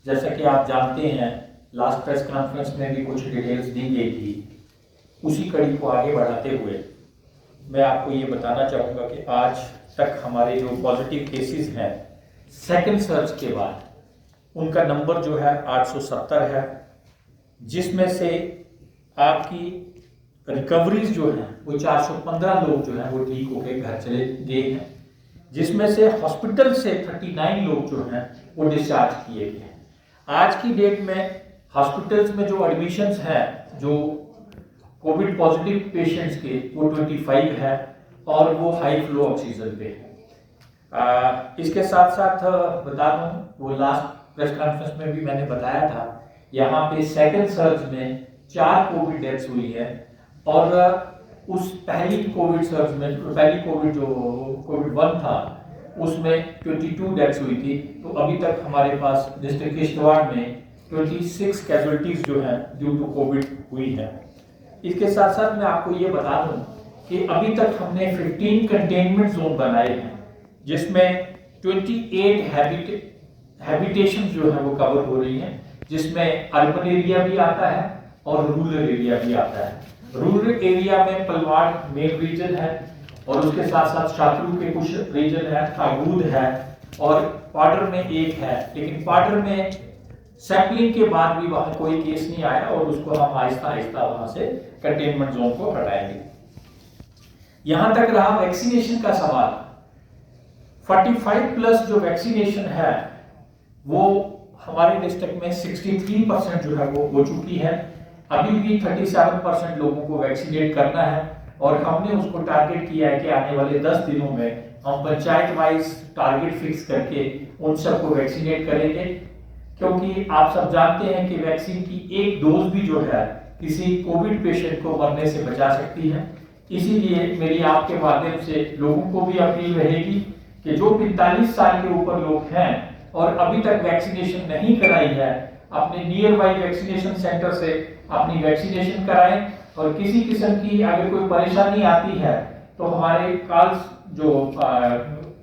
जैसा कि आप जानते हैं लास्ट प्रेस कॉन्फ्रेंस में भी कुछ डिटेल्स दी गई थी, उसी कड़ी को आगे बढ़ाते हुए मैं आपको ये बताना चाहूँगा कि आज तक हमारे जो पॉजिटिव केसेस हैं सेकेंड सर्ज के बाद उनका नंबर जो है 870 है, जिसमें से आपकी रिकवरीज जो हैं वो 415 लोग जो हैं वो ठीक होकर घर चले गए हैं, जिसमें से हॉस्पिटल से 39 लोग जो हैं वो डिस्चार्ज किए गए हैं। आज की डेट में हॉस्पिटल्स में जो एडमिशन्स हैं जो कोविड पॉजिटिव पेशेंट्स के वो 25 है और वो हाई फ्लो ऑक्सीजन पे है। इसके साथ साथ बता दूं, वो लास्ट प्रेस कॉन्फ्रेंस में भी मैंने बताया था, यहाँ पे सेकेंड सर्ज में 4 कोविड डेथ्स हुई है और उस पहली कोविड सर्ज में पहली कोविड जो कोविड 1 था उसमें 22 डेथ्स हुई थी। तो अभी तक हमारे पास डिस्ट्रिक्ट किश्तवाड़ में 26 कैजुअलिटीज जो हैं ड्यू टू कोविड हुई है। इसके साथ साथ मैं आपको ये बता दूं कि अभी तक हमने 15 कंटेनमेंट जोन बनाए हैं, जिसमें 28 हैबिटेशन जो है वो कवर हो रही हैं, जिसमें अर्बन एरिया भी आता है और रूरल एरिया भी आता है। रूरल एरिया में पलवाड़ मेन रीजन है और उसके साथ साथ शात्रु के कुछ रीजन है, थागूद है और पाडर में एक है, लेकिन पाडर में सैंपलिंग के बाद भी वहां कोई केस नहीं आया और उसको हम आहिस्ता आहिस्ता वहां से कंटेनमेंट जोन को हटाएंगे। यहां तक रहा वैक्सीनेशन का सवाल। 45+ जो वैक्सीनेशन है वो हमारे डिस्ट्रिक्ट में 63% जो है वो हो चुकी है। अभी भी 37% लोगों को वैक्सीनेट करना है और हमने उसको टारगेट किया है कि आने वाले 10 दिनों में हम पंचायत वाइज टारगेट फिक्स करके उन सबको वैक्सीनेट करेंगे, क्योंकि आप सब जानते हैं कि वैक्सीन की एक डोज भी जो है किसी कोविड पेशेंट को मरने से बचा सकती है। इसीलिए मेरी आपके माध्यम से लोगों को भी अपील रहेगी कि जो 45 साल के ऊपर लोग हैं और अभी तक वैक्सीनेशन नहीं कराई है, अपने नियर बाई वैक्सीनेशन सेंटर से अपनी वैक्सीनेशन कराएं और किसी किस्म की अगर कोई परेशानी आती है तो हमारे कॉल्स जो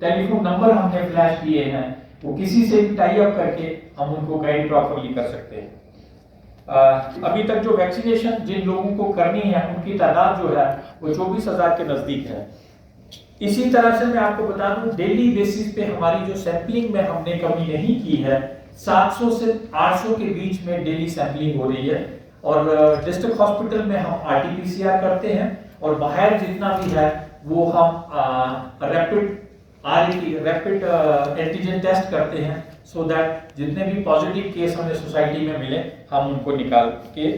टेलीफोन नंबर हमने फ्लैश किए हैं वो किसी से भी टाई अप करके हम उनको गाइड प्रॉपर्ली कर सकते हैं। अभी तक जो वैक्सीनेशन जिन लोगों को करनी है उनकी तादाद जो है वो 24,000 के नजदीक है। इसी तरह से मैं आपको बता दूं, डेली बेसिस पे हमारी जो सैंपलिंग में हमने कमी नहीं की है, 700 से 800 के बीच में डेली सैंपलिंग हो रही है और डिस्ट्रिक्ट हॉस्पिटल में हम RT-PCR करते हैं और बाहर जितना भी है वो हम रैपिड एंटीजन टेस्ट करते हैं, सो दैट जितने भी पॉजिटिव केस हमें सोसाइटी में मिले हम उनको निकाल के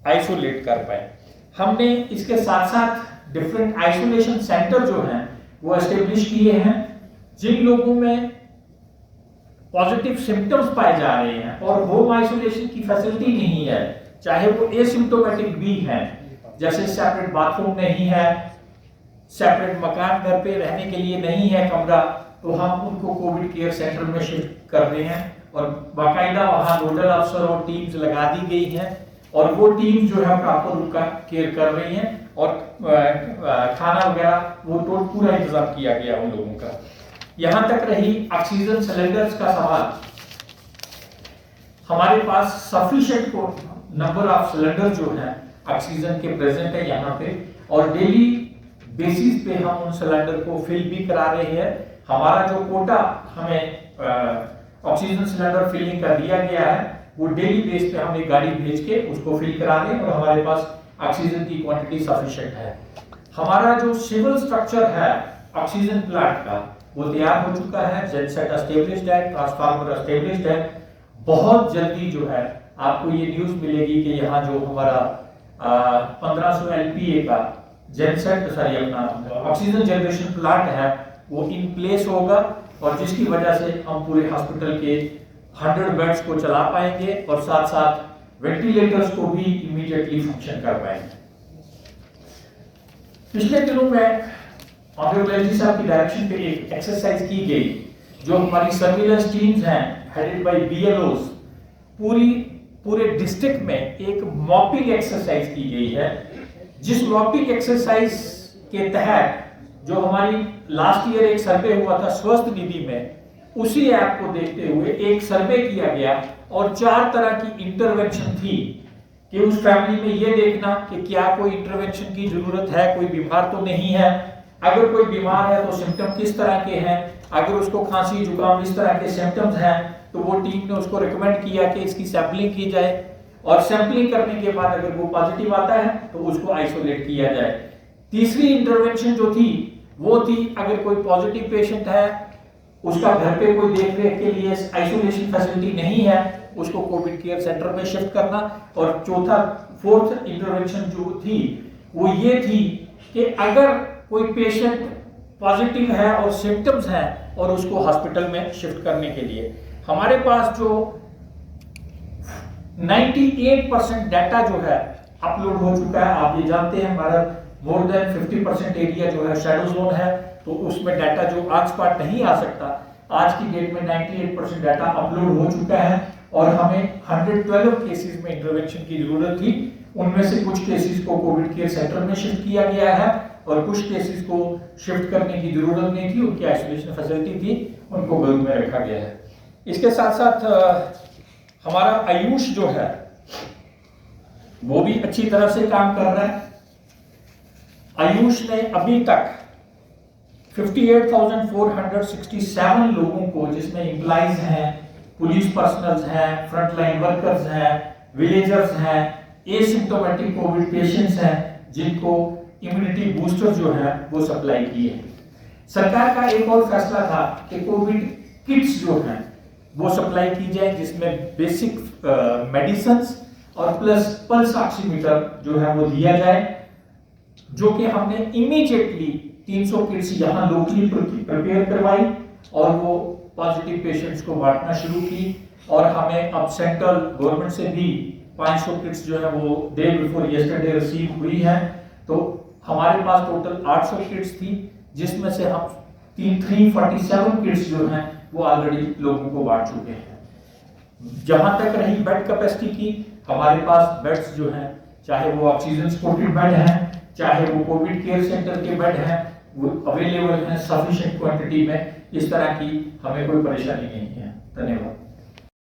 आइसोलेट कर पाए। हमने इसके साथ साथ डिफरेंट आइसोलेशन सेंटर जो हैं वो एस्टेब्लिश किए हैं। जिन लोगों में पॉजिटिव सिम्टम्स पाए जा रहे हैं और होम आइसोलेशन की फैसिलिटी नहीं है, चाहे वो एसिम्प्टोमेटिक भी हैं, जैसे सेपरेट बाथरूम नहीं है, सेपरेट मकान घर पे रहने के लिए नहीं है कमरा, तो हम उनको कोविड केयर सेंटर में शिफ्ट कर रहे हैं और बाकायदा वहाँ नोडल अफसर और टीम्स लगा दी गई हैं और वो टीम जो है प्रॉपर उनका केयर कर रही हैं और खाना वगैरह वो पूरा इंतजाम किया गया उन लोगों का। यहाँ तक रही ऑक्सीजन सिलेंडर्स का सवाल, हमारे पास सफिशिएंट नंबर ऑफ सिलेंडर जो है ऑक्सीजन के प्रेजेंट है यहाँ पे और डेली बेसिस पे हम उन सिलेंडर को फिल भी करा रहे हैं। हमारा जो कोटा हमें ऑक्सीजन सिलेंडर फिलिंग का दिया गया है वो डेली बेस पे हम एक गाड़ी भेज के उसको फिल करा रहे हैं और हमारे पास ऑक्सीजन की क्वांटिटी सफिशिएंट है। हमारा जो सिविल स्ट्रक्चर है ऑक्सीजन प्लांट का वो तैयार हो चुका है, जेनसेट एस्टेब्लिश्ड है, ट्रांसफार्मर एस्टेब्लिश्ड है। बहुत जल्दी जो है आपको ये न्यूज मिलेगी कि यहाँ जो हमारा 1500 LPA का अपना ऑक्सीजन जनरेशन प्लांट है वो इन प्लेस होगा और जिसकी वजह से हम पूरे हॉस्पिटल के 100 बेड्स को चला पाएंगे और साथ साथ वेंटिलेटर्स को भी इमीडिएटली फंक्शन कर पाएंगे। पिछले दिनों में ऑनरेबल एलजी साहब की डायरेक्शन पे एक एक्सरसाइज की गई, जो हमारी सर्विलेंस टीम्स हैं हेडेड बाय BLOs, पूरे डिस्ट्रिक्ट में एक मॉपिंग एक्सरसाइज की गई है, जिस मॉपिंग एक्सरसाइज के तहत जो हमारी लास्ट ईयर एक सर्वे हुआ था स्वस्थ निधि में, उसी ऐप को देखते हुए एक सर्वे किया गया और 4 तरह की इंटरवेंशन थी कि उस फैमिली में ये देखना कि क्या कोई इंटरवेंशन की जरूरत है, कोई बीमार तो नहीं है, अगर कोई बीमार है तो सिम्टम किस तरह के हैं, अगर उसको खांसी जुकाम इस तरह के सिम्टम्स हैं तो वो टीम ने उसको रिकमेंड किया कि इसकी सैंपलिंग की जाए और सैंपलिंग करने के बाद अगर वो पॉजिटिव आता है तो उसको आइसोलेट किया जाए। तीसरी इंटरवेंशन जो थी वो थी अगर कोई पॉजिटिव पेशेंट है, उसका घर पे कोई देख रेख के लिए आइसोलेशन फैसिलिटी नहीं है, उसको कोविड केयर सेंटर में शिफ्ट करना। और फोर्थ इंटरवेंशन जो थी वो ये थी कि अगर कोई पेशेंट पॉजिटिव है और सिम्टम्स हैं और उसको हॉस्पिटल में शिफ्ट करने के लिए हमारे पास जो 98% डाटा जो है अपलोड हो चुका है। आप ये जानते हैं हमारा मोर देन 50% एरिया जो है शैडो जोन है, तो उसमें डाटा जो आज स्पॉट नहीं आ सकता, आज की डेट में 98% डाटा अपलोड हो चुका है और हमें 112 केसेस में इंटरवेंशन की जरूरत थी। उनमें से कुछ केसेस को कोविड केयर सेंटर में शिफ्ट किया गया है और कुछ केसेस को शिफ्ट करने की जरूरत नहीं थी, उनकी आइसोलेशन फैसिलिटी थी, उनको घर में रखा गया है। इसके साथ साथ हमारा आयुष जो है वो भी अच्छी तरह से काम कर रहा है। आयुष ने अभी तक 58,467 लोगों को, जिसमें एम्प्लॉइज हैं, पुलिस पर्सनल्स हैं, फ्रंटलाइन वर्कर्स हैं, विलेजर्स हैं, एसिम्प्टोमेटिक कोविड पेशेंट्स हैं, जिनको इम्यूनिटी बूस्टर जो है वो सप्लाई किए। सरकार का एक और फैसला था कि कोविड किट्स जो हैं वो सप्लाई की जाए, जिसमें बेसिक मेडिसिन्स और प्लस पल्स ऑक्सीमीटर जो है वो दिया जाए, जो कि हमने इमीडिएटली 300 किट्स यहाँ लोकली प्रिपेयर करवाई और वो पॉजिटिव पेशेंट्स को बांटना शुरू की। और हमें अब सेंट्रल गवर्नमेंट से भी 500 किट्स जो है वो डे बिफोर यस्टरडे रिसीव हुई है। तो हमारे पास टोटल 800 किट्स थी, जिसमें से हम 347 किट्स जो हैं वो ऑलरेडी लोगों को बांट चुके हैं। जहां तक रही बेड कैपेसिटी की, हमारे पास बेड्स जो हैं, चाहे वो ऑक्सीजन सपोर्टेड बेड हैं, चाहे वो कोविड केयर सेंटर के बेड हैं, वो अवेलेबल हैं सफिशिएंट क्वांटिटी में। इस तरह की हमें कोई परेशानी नहीं है। धन्यवाद।